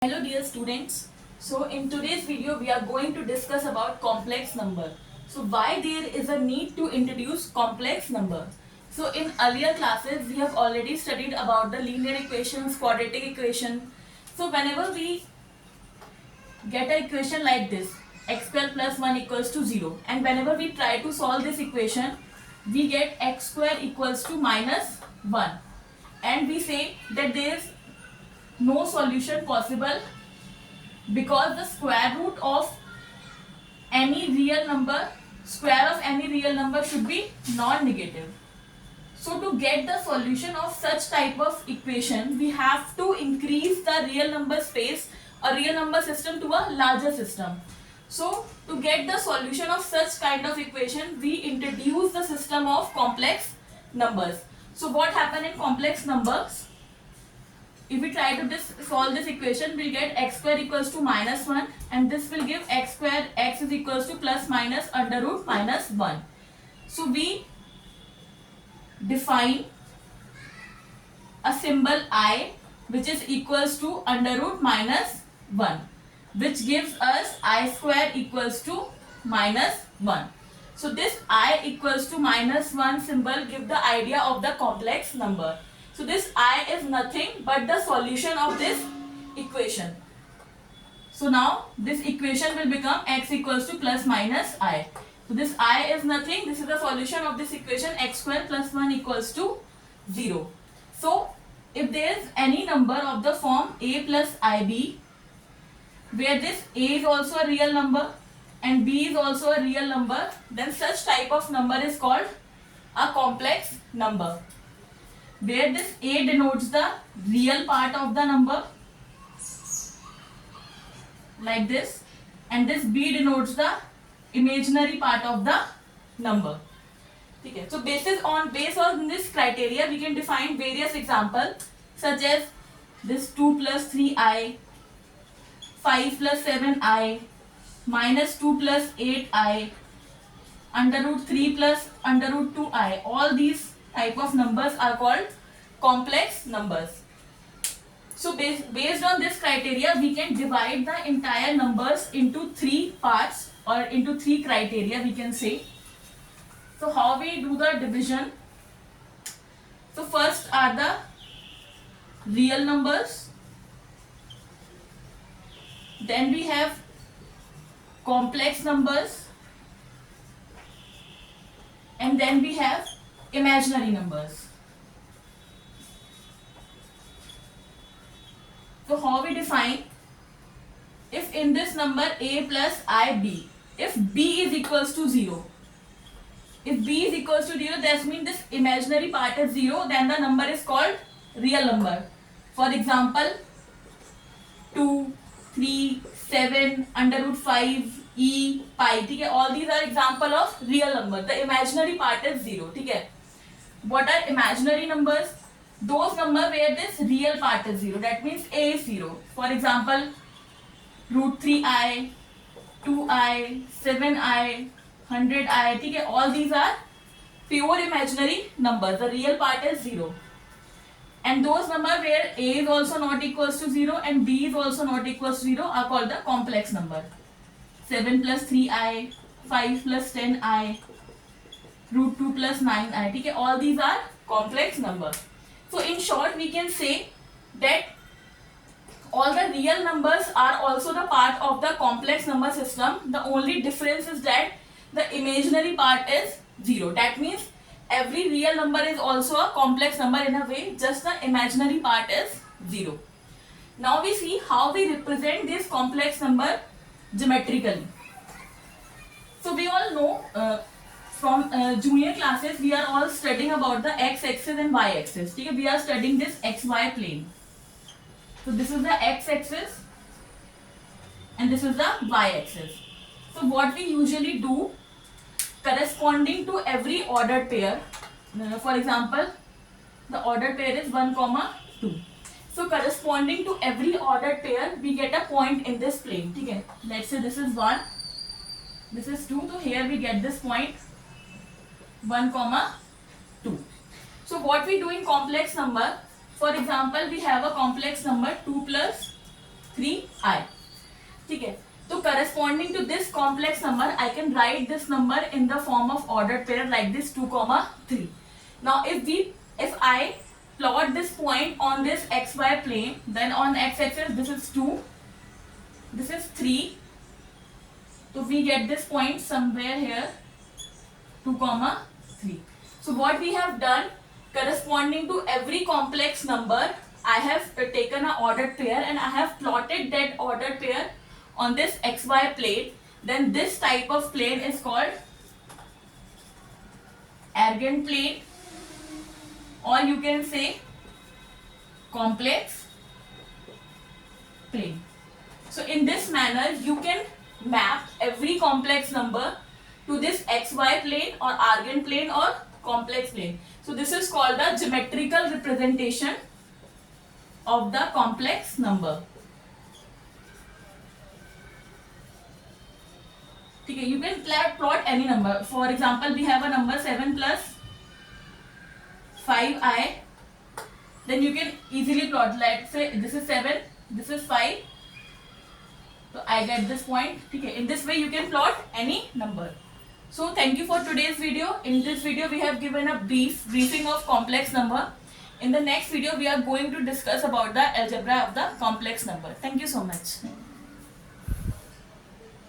Hello dear students. So in today's video we are going to discuss about complex number. So why there is a need to introduce complex number. So in earlier classes we have already studied about the linear equations, quadratic equation. So whenever we get an equation like this, x square plus 1 equals to 0, and whenever we try to solve this equation we get x square equals to minus 1, and we say that there is no solution possible because the square root of any real number, square of any real number should be non-negative. So to get the solution of such type of equation, we have to increase the real number space or real number system to a larger system. So to get the solution of such kind of equation, we introduce the system of complex numbers. So what happen in complex numbers? If we try to solve this equation, we'll get x square equals to minus 1, and this will give x square, x is equals to plus minus under root minus 1. So we define a symbol I which is equals to under root minus 1, which gives us I square equals to minus 1. So this I equals to minus 1 symbol give the idea of the complex number. So this I is nothing but the solution of this equation. So now this equation will become x equals to plus minus I. So this I is nothing. This is the solution of this equation, x square plus 1 equals to 0. So if there is any number of the form a plus ib, where this a is also a real number and b is also a real number, then such type of number is called a complex number, where this a denotes the real part of the number like this, and this b denotes the imaginary part of the number. Okay. So based on this criteria we can define various examples such as this 2 plus 3i, 5 plus 7i, minus 2 plus 8i, under root 3 plus under root 2i. All these type of numbers are called complex numbers. So based on this criteria we can divide the entire numbers into three parts or into three criteria, we can say. So how we do the division? So first are the real numbers, then we have complex numbers, and then we have imaginary numbers. So how we define? If in this number a plus ib, if b is equals to 0, if b is equals to 0, that means this imaginary part is 0, then the number is called real number. For example, 2, 3, 7, under root 5, e, pi. Okay? All these are example of real number. The imaginary part is 0. Okay? What are imaginary numbers? Those numbers where this real part is 0. That means a is 0. For example, root 3i, 2i, 7i, 100i. Okay? All these are pure imaginary numbers. The real part is 0. And those numbers where a is also not equals to 0 and b is also not equals to 0 are called the complex number. 7 plus 3i, 5 plus 10i, root 2 plus 9i. Okay? All these are complex numbers. So in short we can say that all the real numbers are also the part of the complex number system. The only difference is that the imaginary part is 0. That means every real number is also a complex number in a way, just the imaginary part is 0. Now we see how we represent this complex number geometrically. So we all know from junior classes we are all studying about the x-axis and y-axis. Okay? We are studying this xy plane. So this is the x-axis and this is the y-axis. So what we usually do, corresponding to every ordered pair, for example the ordered pair is 1, 2. So corresponding to every ordered pair we get a point in this plane. Okay? Let's say this is 1, this is 2, so here we get this point 1, 2. So what we do in complex number, for example we have a complex number 2 plus 3i. ठीक है, तो corresponding to this complex number I can write this number in the form of ordered pair like this 2,3. Now if I plot this point on this xy plane, then on x-axis this is 2, this is 3, so we get this point somewhere here 2,3. So what we have done, corresponding to every complex number I have taken an ordered pair and I have plotted that ordered pair on this xy plane. Then this type of plane is called Argand plane, or you can say complex plane. So in this manner you can map every complex number to this xy plane or Argand plane or complex plane. So this is called the geometrical representation of the complex number. Okay, you can plot any number. For example, we have a number 7 plus 5i. Then you can easily plot. Let's say this is 7, this is 5. So I get this point. Okay, in this way you can plot any number. So thank you for today's video. In this video we have given a briefing of complex number. In the next video we are going to discuss about the algebra of the complex number. Thank you so much.